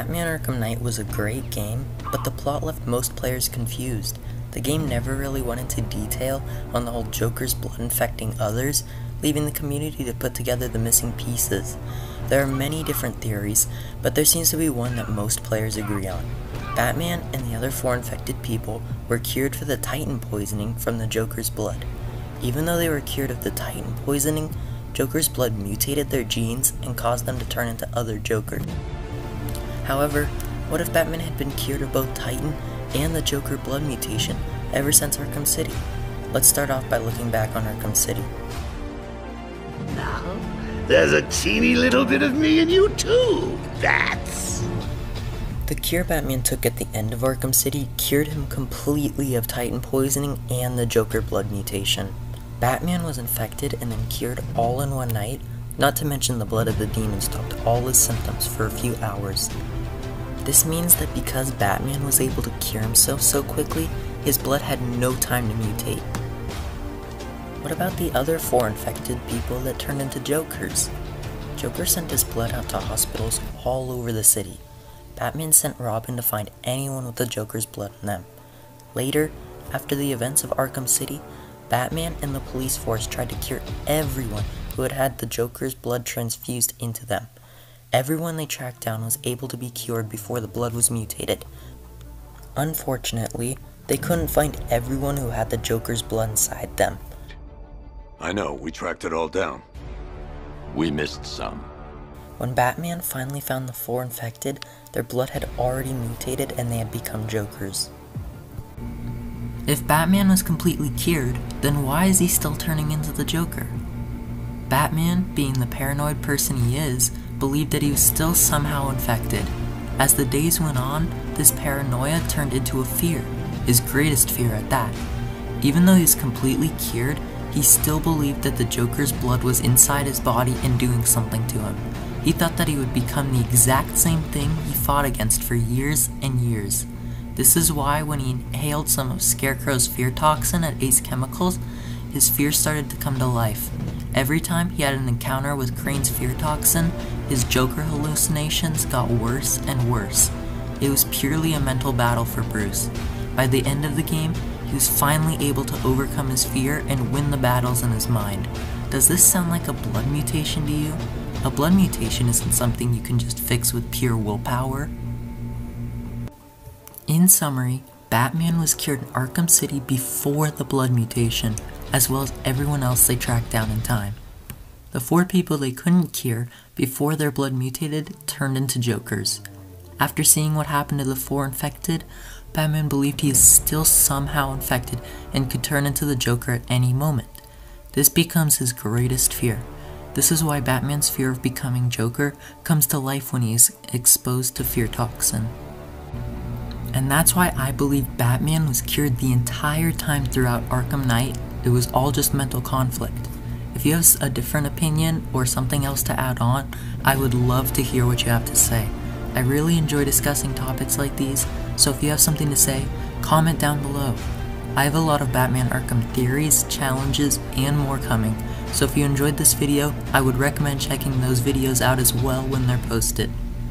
Batman Arkham Knight was a great game, but the plot left most players confused. The game never really went into detail on the whole Joker's blood infecting others, leaving the community to put together the missing pieces. There are many different theories, but there seems to be one that most players agree on. Batman and the other 4 infected people were cured for the Titan poisoning from the Joker's blood. Even though they were cured of the Titan poisoning, Joker's blood mutated their genes and caused them to turn into other Jokers. However, what if Batman had been cured of both Titan and the Joker blood mutation ever since Arkham City? Let's start off by looking back on Arkham City. Now, there's a teeny little bit of me in you too, that's... The cure Batman took at the end of Arkham City cured him completely of Titan poisoning and the Joker blood mutation. Batman was infected and then cured all in one night, not to mention the blood of the demon stopped all his symptoms for a few hours. This means that because Batman was able to cure himself so quickly, his blood had no time to mutate. What about the other 4 infected people that turned into Jokers? Joker sent his blood out to hospitals all over the city. Batman sent Robin to find anyone with the Joker's blood in them. Later, after the events of Arkham City, Batman and the police force tried to cure everyone who had had the Joker's blood transfused into them. Everyone they tracked down was able to be cured before the blood was mutated. Unfortunately, they couldn't find everyone who had the Joker's blood inside them. I know, we tracked it all down. We missed some. When Batman finally found the 4 infected, their blood had already mutated and they had become Jokers. If Batman was completely cured, then why is he still turning into the Joker? Batman, being the paranoid person he is, believed that he was still somehow infected. As the days went on, this paranoia turned into a fear, his greatest fear at that. Even though he was completely cured, he still believed that the Joker's blood was inside his body and doing something to him. He thought that he would become the exact same thing he fought against for years and years. This is why when he inhaled some of Scarecrow's fear toxin at Ace Chemicals, his fear started to come to life. Every time he had an encounter with Crane's fear toxin, his Joker hallucinations got worse and worse. It was purely a mental battle for Bruce. By the end of the game, he was finally able to overcome his fear and win the battles in his mind. Does this sound like a blood mutation to you? A blood mutation isn't something you can just fix with pure willpower. In summary, Batman was cured in Arkham City before the blood mutation, as well as everyone else they tracked down in time. The 4 people they couldn't cure before their blood mutated turned into Jokers. After seeing what happened to the 4 infected, Batman believed he is still somehow infected and could turn into the Joker at any moment. This becomes his greatest fear. This is why Batman's fear of becoming Joker comes to life when he is exposed to fear toxin. And that's why I believe Batman was cured the entire time throughout Arkham Knight. It was all just mental conflict. If you have a different opinion or something else to add on, I would love to hear what you have to say. I really enjoy discussing topics like these, so if you have something to say, comment down below. I have a lot of Batman Arkham theories, challenges, and more coming, so if you enjoyed this video, I would recommend checking those videos out as well when they're posted.